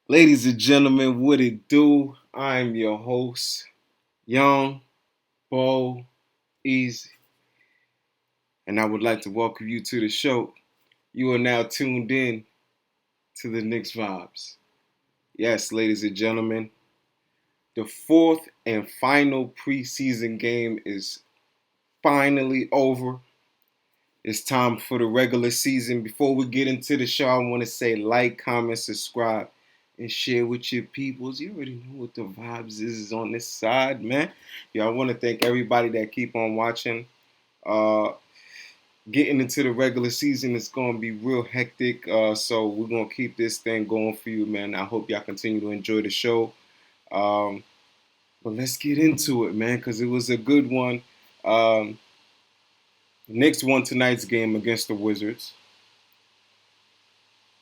Ladies and gentlemen, what it do? I'm your host, Young, Bo, Easy, and I would like to welcome you to the show. You are now tuned in to the Knicks Vibes. Yes, ladies and gentlemen, the fourth and final preseason game is finally over. It's time for the regular season. Before we get into the show, I want to say like, comment, subscribe, and share with your peoples. You already know what the vibes is on this side, man. Yeah, I want to thank everybody that keep on watching. Uh, Getting into the regular season is going to be real hectic. So we're going to keep this thing going for you, man. I hope y'all continue to enjoy the show. Um, but let's get into it, man, because it was a good one. Um, Knicks won tonight's game against the Wizards.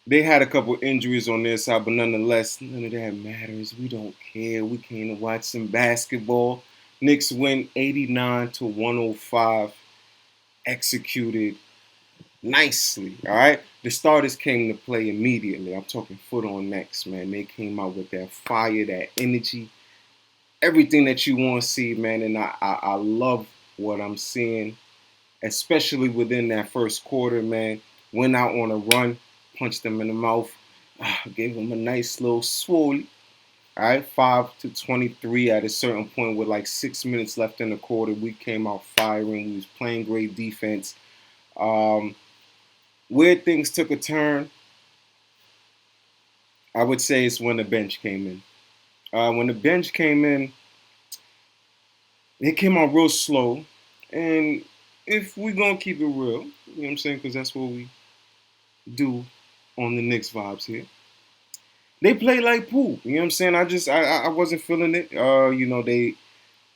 They had a couple injuries on their side, but nonetheless, none of that matters. We don't care. We came to watch some basketball. Knicks win 89 to 105, executed nicely. All right, the starters came to play immediately. I'm talking foot on necks, man. They came out with that fire, that energy, everything that you want to see, man. And I love what I'm seeing, especially within that first quarter, man. Went out on a run, punched them in the mouth, gave them a nice little swole. All right, 5 to 23 at a certain point with like 6 minutes left in the quarter. We came out firing. We was playing great defense. Um, where things took a turn, I would say it's when the bench came in. When the bench came in, they came out real slow. And if we're going to keep it real, you know what I'm saying? Because that's what we do on the Knicks vibes here. They play like pool. You know what I'm saying? I wasn't feeling it. They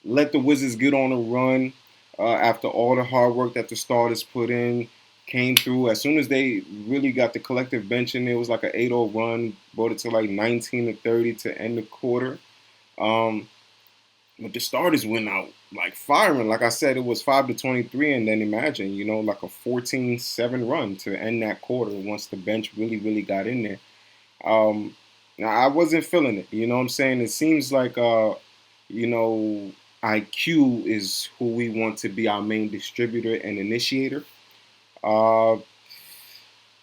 let the Wizards get on a run after all the hard work that the starters put in, came through. As soon as they really got the collective bench in there, it was like an 8-0 run, brought it to like 19 to 30 to end the quarter. Um, but the starters went out like firing. Like I said, it was 5 to 23, and then imagine, like a 14-7 run to end that quarter once the bench really, really got in there. Um, Now I wasn't feeling it. You know what I'm saying? It seems like you know, IQ is who we want to be our main distributor and initiator. Uh,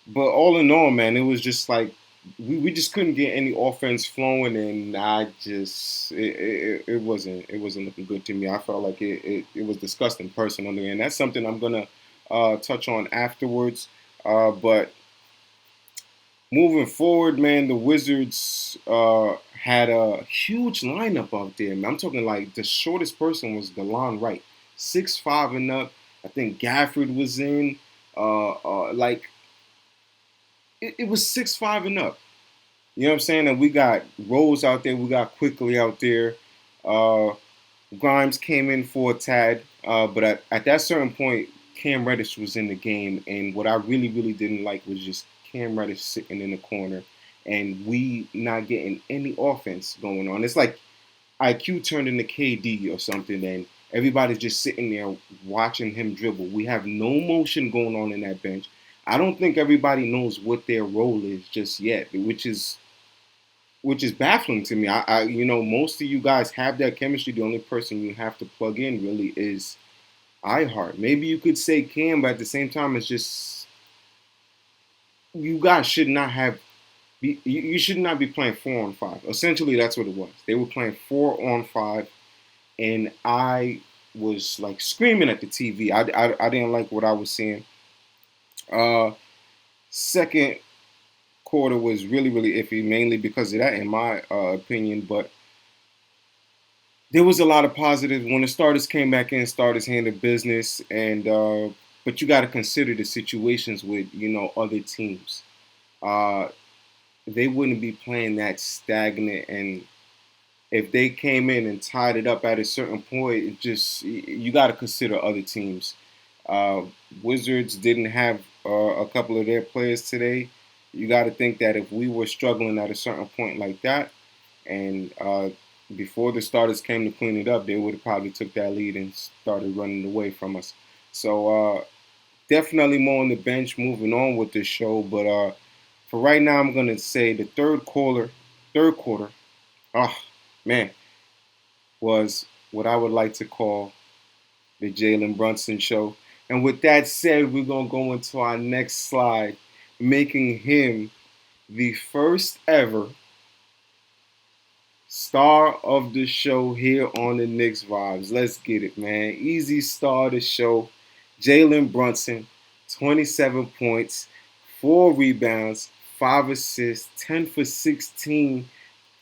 but all in all, man, it was just like we just couldn't get any offense flowing, and it wasn't looking good to me. I felt like it was disgusting personally, and that's something I'm gonna touch on afterwards. But moving forward, man, the Wizards had a huge lineup out there. Man. I'm talking like the shortest person was DeLon Wright, 6'5" and up. I think Gafford was in. Like it was 6'5" and up. You know what I'm saying? And we got Rose out there. We got Quickly out there. Uh, Grimes came in for a tad, but at that certain point, Cam Reddish was in the game, and what I really, really didn't like was just Cam Reddish sitting in the corner, and we not getting any offense going on. It's like IQ turned into KD or something, and everybody's just sitting there watching him dribble. We have no motion going on in that bench. I don't think everybody knows what their role is just yet, which is baffling to me. Most of you guys have that chemistry. The only person you have to plug in really is iHeart. Maybe you could say Cam, but at the same time, it's just you guys should not have. You should not be playing 4-on-5. Essentially, that's what it was. They were playing 4-on-5, and I was like screaming at the TV. I didn't like what I was seeing. Uh, Second quarter was really, really iffy, mainly because of that, in my opinion. But there was a lot of positives when the starters came back in. Starters handled business, and but you got to consider the situations with other teams. Uh, they wouldn't be playing that stagnant, and if they came in and tied it up at a certain point, it just you got to consider other teams. Uh, Wizards didn't have a couple of their players today. You got to think that if we were struggling at a certain point like that, and before the starters came to clean it up, they would have probably took that lead and started running away from us. So definitely more on the bench, moving on with this show. But for right now, I'm gonna say the third quarter. third quarter, oh man, was what I would like to call the Jalen Brunson show. And with that said, we're gonna go into our next slide, making him the first ever star of the show here on the Knicks Vibes. Let's get it, man. Easy star of the show. Jalen Brunson, 27 points, 4 rebounds, 5 assists, 10 for 16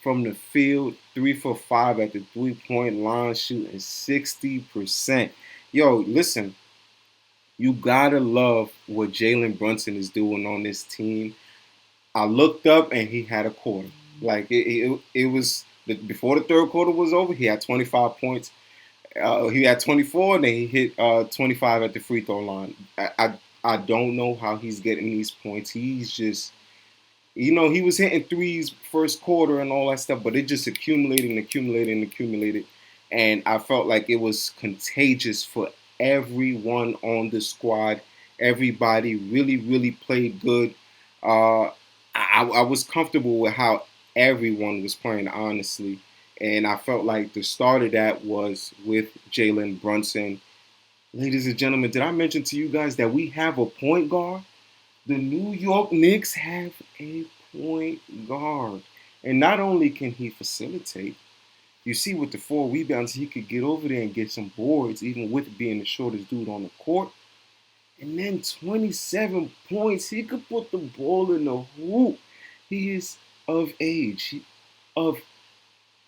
from the field, 3 for 5 at the 3-point line, shooting 60%. Yo, listen, you gotta love what Jalen Brunson is doing on this team. I looked up and he had a quarter. Like it was before the third quarter was over. He had 25 points. He had 24, and then he hit 25 at the free throw line. I don't know how he's getting these points. He's just, he was hitting threes first quarter and all that stuff, but it just accumulated and accumulated and accumulated. And I felt like it was contagious for everyone on the squad. Everybody really, really played good. I was comfortable with how everyone was playing, honestly. And I felt like the start of that was with Jalen Brunson. Ladies and gentlemen, did I mention to you guys that we have a point guard? The New York Knicks have a point guard. And not only can he facilitate, you see with the 4 rebounds, he could get over there and get some boards, even with being the shortest dude on the court. And then 27 points, he could put the ball in the hoop. He is of age, of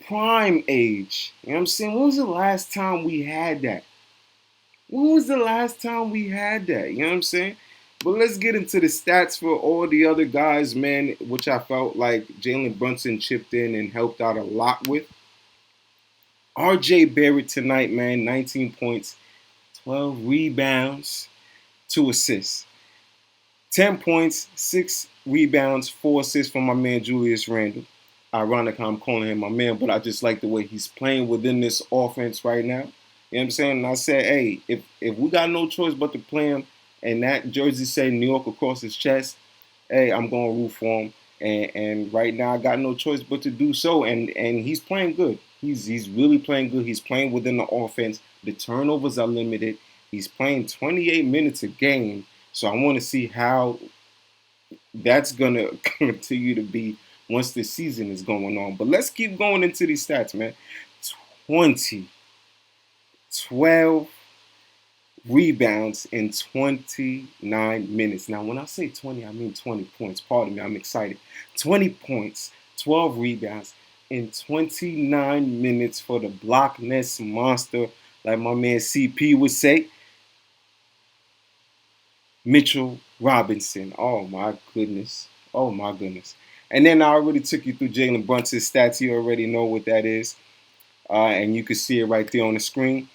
prime age. You know what I'm saying? When was the last time we had that? When was the last time we had that? You know what I'm saying? But let's get into the stats for all the other guys, man, which I felt like Jalen Brunson chipped in and helped out a lot with. RJ Barrett tonight, man, 19 points, 12 rebounds, 2 assists. 10 points, 6 rebounds, 4 assists from my man Julius Randle. Ironic how I'm calling him my man, but I just like the way he's playing within this offense right now. You know what I'm saying? And I said, hey, if we got no choice but to play him and that jersey say New York across his chest, hey, I'm going to root for him. And right now I got no choice but to do so. And he's playing good. He's really playing good. He's playing within the offense. The turnovers are limited. He's playing 28 minutes a game. So I want to see how that's going to continue to be once the season is going on. But let's keep going into these stats, man. 20, 12 rebounds in 29 minutes. Now, when I say 20, I mean 20 points. Pardon me, I'm excited. 20 points, 12 rebounds in 29 minutes for the Block Ness monster, like my man CP would say. Mitchell Robinson. Oh my goodness. Oh my goodness. And then I already took you through Jalen Brunson's stats. You already know what that is. And you can see it right there on the screen.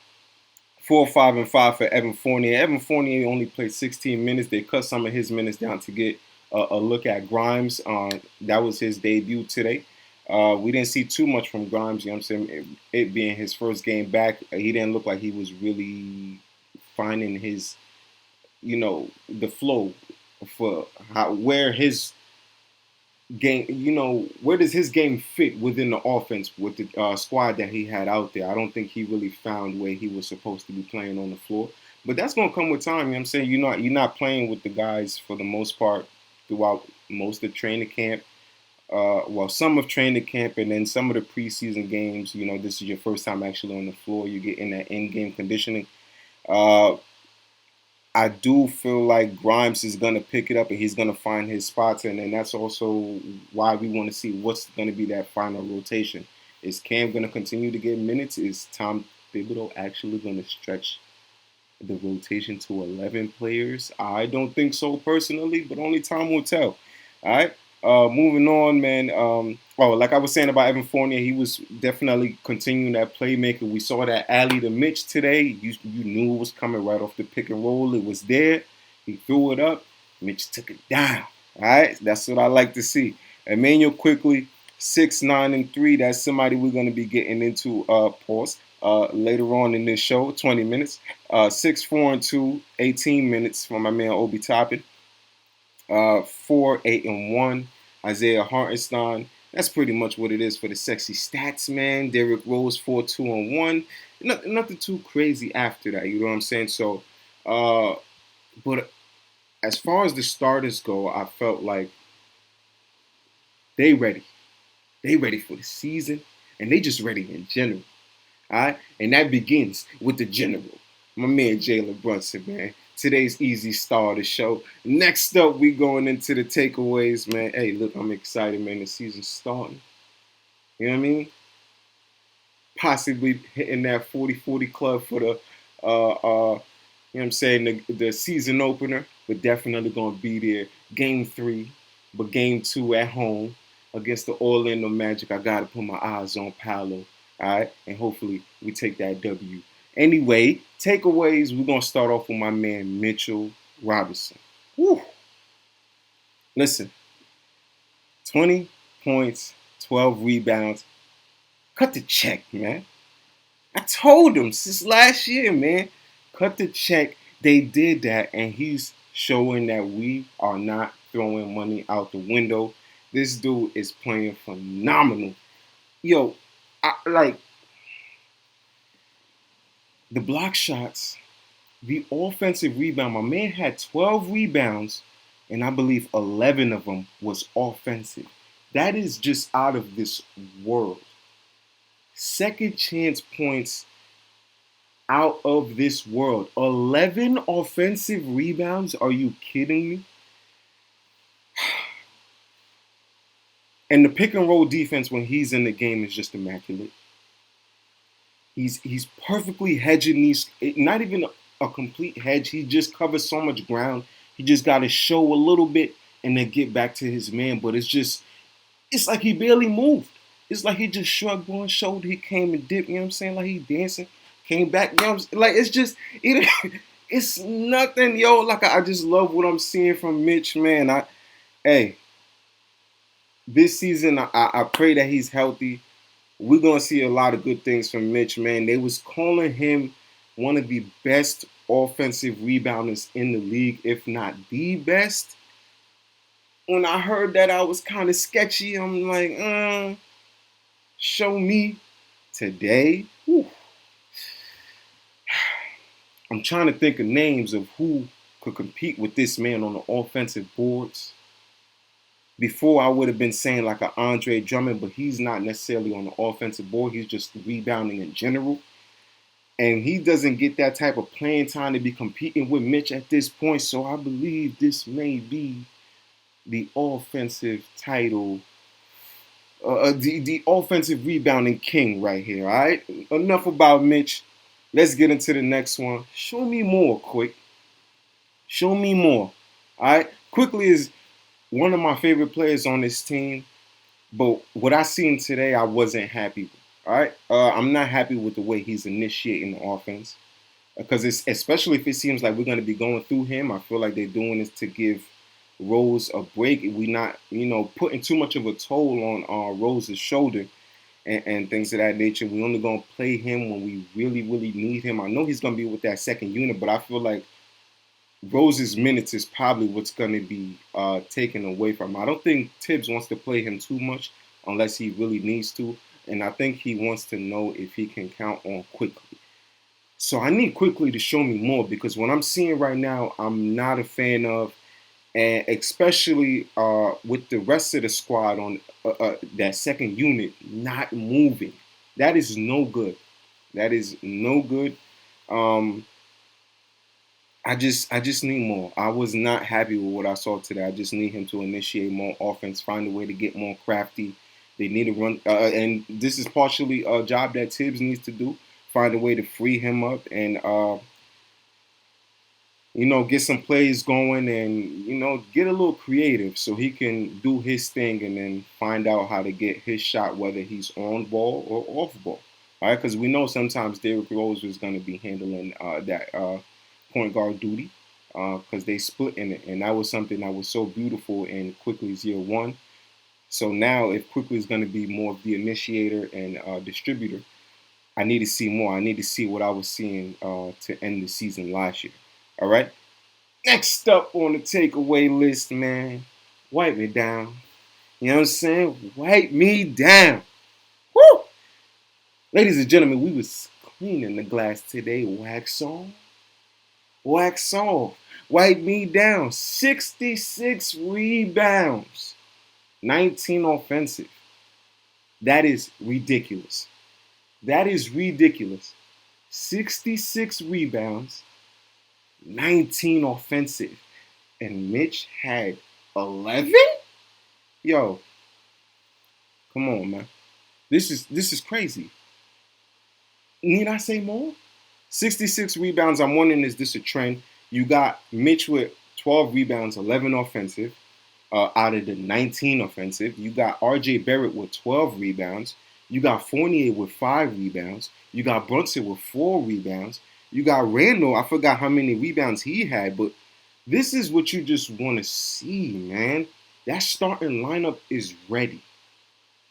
4, 5, and 5 for Evan Fournier. Evan Fournier only played 16 minutes. They cut some of his minutes down to get a look at Grimes. That was his debut today. We didn't see too much from Grimes. You know what I'm saying? It being his first game back, he didn't look like he was really finding his, the flow for where his game, where does his game fit within the offense with the squad that he had out there? I don't think he really found where he was supposed to be playing on the floor. But that's going to come with time. You know what I'm saying? You're not playing with the guys for the most part throughout most of training camp. Some of training camp and then some of the preseason games. This is your first time actually on the floor. You get in that in-game conditioning. I do feel like Grimes is going to pick it up and he's going to find his spots. And that's also why we want to see what's going to be that final rotation. Is Cam going to continue to get minutes? Is Tom Thibodeau actually going to stretch the rotation to 11 players? I don't think so personally, but only time will tell. All right. Moving on, man. Like I was saying about Evan Fournier, he was definitely continuing that playmaker. We saw that alley to Mitch today. You knew it was coming right off the pick and roll. It was there. He threw it up. Mitch took it down. All right, that's what I like to see. Emmanuel quickly, 6, 9, and 3. That's somebody we're going to be getting into later on in this show, 20 minutes. 6, 4, and 2, 18 minutes for my man Obi Toppin. 4, 8, and 1. Isaiah Hartenstein, That's pretty much what it is for the sexy stats, man. Derrick Rose 4-2-1. Nothing too crazy after that. You know what I'm saying? So, uh, but as far as the starters go, I felt like they ready. They ready for the season, and they just ready in general. All right, and that begins with the general, my man Jalen Brunson, man. Today's easy star of the show. Next up, we going into the takeaways, man. Hey, look, I'm excited, man. The season's starting. You know what I mean? Possibly hitting that 40-40 club for the you know what I'm saying, the season opener, but definitely gonna be there. Game 3, but game 2 at home against the Orlando Magic. I gotta put my eyes on Paolo. All right, and hopefully we take that W. Anyway, takeaways. We're gonna start off with my man Mitchell Robinson. Woo. Listen, 20 points, 12 rebounds. Cut the check, man. I told him since last year, man. Cut the check. They did that, and he's showing that we are not throwing money out the window. This dude is playing phenomenal. Yo, like the block shots, the offensive rebound. My man had 12 rebounds, and I believe 11 of them was offensive. That is just out of this world. Second chance points out of this world. 11 offensive rebounds? Are you kidding me? And the pick and roll defense when he's in the game is just immaculate. He's perfectly hedging these, not even a complete hedge. He just covers so much ground. He just got to show a little bit and then get back to his man. But it's like he barely moved. It's like he just shrugged one shoulder. He came and dipped, you know what I'm saying? Like he dancing, came back, you know what I'm saying? Like it's just, it's nothing, yo. Like I just love what I'm seeing from Mitch, man. Hey, this season, I pray that he's healthy. We're gonna see a lot of good things from Mitch, man. They was calling him one of the best offensive rebounders in the league, if not the best. When I heard that, I was kind of sketchy. I'm like, show me today. Whew. I'm trying to think of names of who could compete with this man on the offensive boards. Before I would have been saying like an Andre Drummond, but he's not necessarily on the offensive board. He's just rebounding in general. And he doesn't get that type of playing time to be competing with Mitch at this point. So I believe this may be the offensive title, the offensive rebounding king right here. All right, enough about Mitch. Let's get into the next one. Show me more, quick. Show me more. All right, quickly is one of my favorite players on this team, but what I seen today, I wasn't happy with. All right, I'm not happy with the way he's initiating the offense because it's especially if it seems like we're going to be going through him. I feel like they're doing this to give Rose a break. We not, putting too much of a toll on Rose's shoulder and things of that nature. We only gonna play him when we really, really need him. I know he's gonna be with that second unit, but I feel like Rose's minutes is probably what's gonna be taken away from him. I don't think Tibbs wants to play him too much unless he really needs to, and I think he wants to know if he can count on Quickly. So I need Quickly to show me more because what I'm seeing right now, I'm not a fan of. And especially with the rest of the squad on that second unit not moving, that is no good. That is no good. Um, I just need more. I was not happy with what I saw today. I just need him to initiate more offense, find a way to get more crafty. They need to run, and this is partially a job that Tibbs needs to do. Find a way to free him up and get some plays going and, get a little creative so he can do his thing and then find out how to get his shot, whether he's on ball or off ball. All right, because we know sometimes Derrick Rose is going to be handling that point guard duty because they split in it. And that was something that was so beautiful in Quickly's year one. So now if Quickly is going to be more of the initiator and distributor, I need to see more. I need to see what I was seeing to end the season last year. All right. Next up on the takeaway list, man. Wipe me down. You know what I'm saying? Wipe me down. Woo! Ladies and gentlemen, we was cleaning the glass today. Wax on, wax off. Wipe me down. 66 rebounds, 19 offensive. That is ridiculous. That is ridiculous. 66 rebounds, 19 offensive. And Mitch had 11? Yo, come on, man. This is crazy. Need I say more? 66 rebounds. I'm wondering, is this a trend? You got Mitch with 12 rebounds, 11 offensive, out of the 19 offensive. You got RJ Barrett with 12 rebounds. You got Fournier with 5 rebounds. You got Brunson with 4 rebounds. You got Randall. I forgot how many rebounds he had, but this is what you just want to see, man. That starting lineup is ready.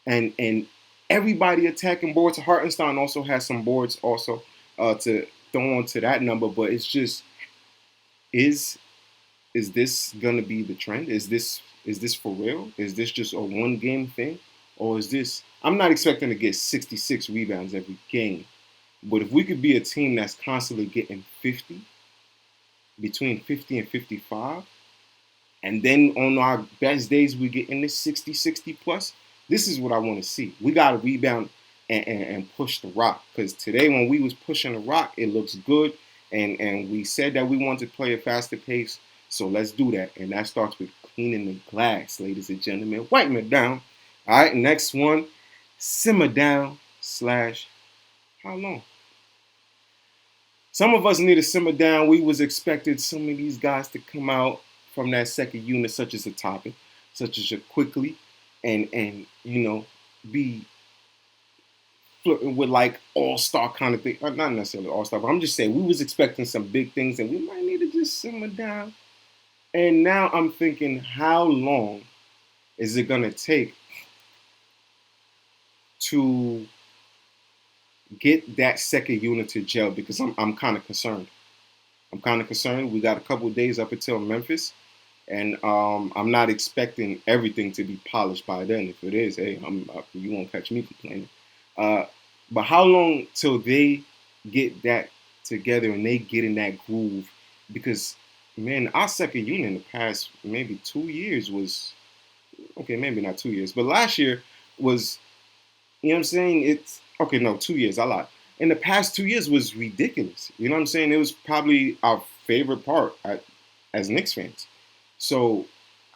And everybody attacking boards. Hartenstein also has some boards also to throw onto that number, but it's just is is this gonna be the trend? Is this for real? Is this just a one game thing? Or is this I'm not expecting to get 66 rebounds every game. But if we could be a team that's constantly getting 50, between 50 and 55, and then on our best days we get in this 60, 60 plus, this is what I want to see. We got to rebound and push the rock. Because today when we was pushing the rock, it looks good. And we said that we want to play a faster pace. So let's do that. And that starts with cleaning the glass, ladies and gentlemen. Wiping it down. All right, next one. Simmer down slash how long? Some of us need to simmer down. We was expected some of these guys to come out from that second unit, such as a Toppin, such as a Quickly, and be flirting with like all-star kind of thing. Not necessarily all-star, but I'm just saying we was expecting some big things, and we might need to just simmer down. And now I'm thinking, how long is it gonna take to get that second unit to gel? Because I'm kind of concerned. I'm kind of concerned. We got a couple of days up until Memphis, and I'm not expecting everything to be polished by then. If it is, hey, you won't catch me complaining. But how long till they get that together and they get in that groove? Because man, our second unit in the past maybe 2 years was okay. Maybe not 2 years, but last year was. You know what I'm saying? It's okay. No, 2 years. I lied. In the past 2 years was ridiculous. You know what I'm saying? It was probably our favorite part as Knicks fans. So,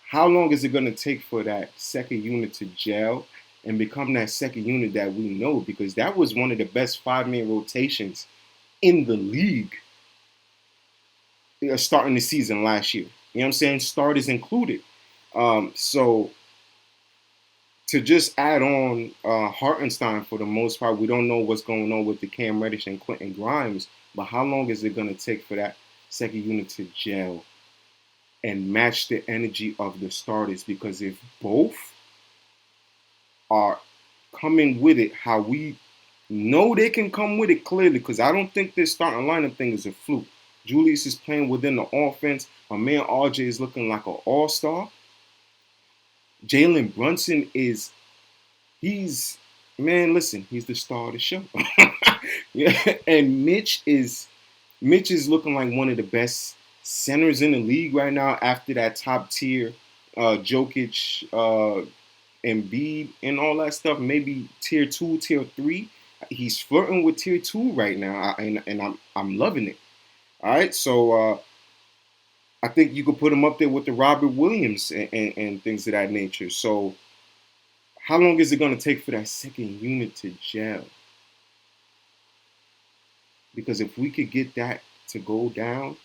how long is it going to take for that second unit to gel and become that second unit that we know? Because that was one of the best 5-man rotations in the league starting the season last year. You know what I'm saying? Starters included. So to just add on Hartenstein for the most part, we don't know what's going on with the Cam Reddish and Quentin Grimes, but how long is it going to take for that second unit to gel and match the energy of the starters? Because if both are coming with it, how we know they can come with it clearly, because I don't think this starting lineup thing is a fluke. Julius is playing within the offense. My man RJ is looking like an all-star. Jalen Brunson he's the star of the show. Yeah, and Mitch is looking like one of the best centers in the league right now after that top tier Jokic, Embiid, and all that stuff. Maybe tier 2, tier 3. He's flirting with tier 2 right now, and I'm loving it. All right, so I think you could put him up there with the Robert Williams and things of that nature. So how long is it going to take for that second unit to gel? Because if we could get that to go down,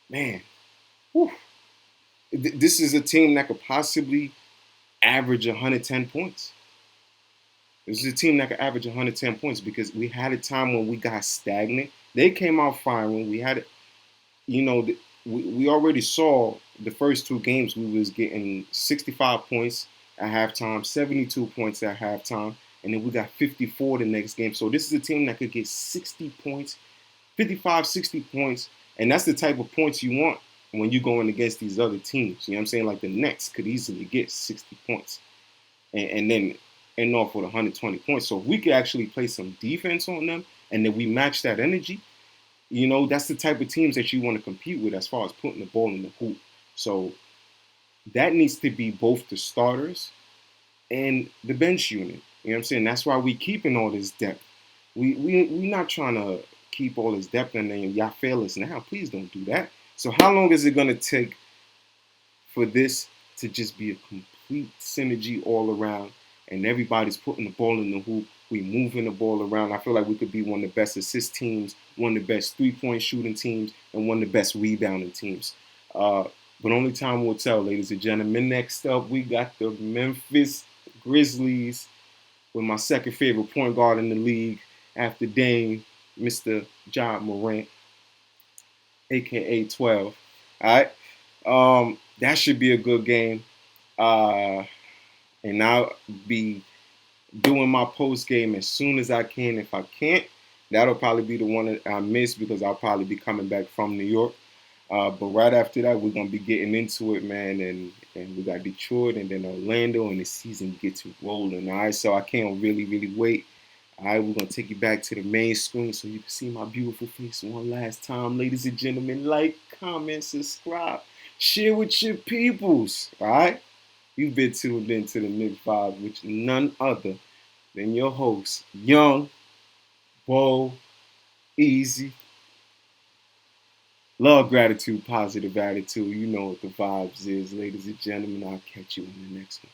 man, whew, this is a team that could possibly average 110 points. This is a team that could average 110 points because we had a time when we got stagnant. They came out firing. We had, we already saw the first 2 games we was getting 65 points at halftime, 72 points at halftime, and then we got 54 the next game. So this is a team that could get 60 points, 55, 60 points, and that's the type of points you want when you're going against these other teams. You know what I'm saying? Like the Nets could easily get 60 points and then end off with 120 points. So if we could actually play some defense on them and then we match that energy, that's the type of teams that you want to compete with as far as putting the ball in the hoop. So that needs to be both the starters and the bench unit. You know what I'm saying? That's why we keeping all this depth. We not trying to keep all this depth and then y'all fail us now. Please don't do that. So how long is it gonna take for this to just be a complete synergy all around and everybody's putting the ball in the hoop, we moving the ball around? I feel like we could be one of the best assist teams, one of the best three-point shooting teams, and one of the best rebounding teams. But only time will tell, ladies and gentlemen. Next up, we got the Memphis Grizzlies with my second favorite point guard in the league after Dame, Mr. Ja Morant, aka 12. All right. That should be a good game. And I'll be doing my post game as soon as I can. If I can't, that'll probably be the one that I miss because I'll probably be coming back from New York. But right after that, we're gonna be getting into it, man, and we got Detroit and then Orlando, and the season gets rolling. All right, so I can't really wait. All right, we're gonna take you back to the main screen so you can see my beautiful face one last time, ladies and gentlemen. Like, comment, subscribe, share with your peoples. All right, you've been tuned into the Knicks Vibe, which none other than your host, Young, Bo, Easy. Love, gratitude, positive attitude. You know what the vibes is, ladies and gentlemen. I'll catch you in the next one.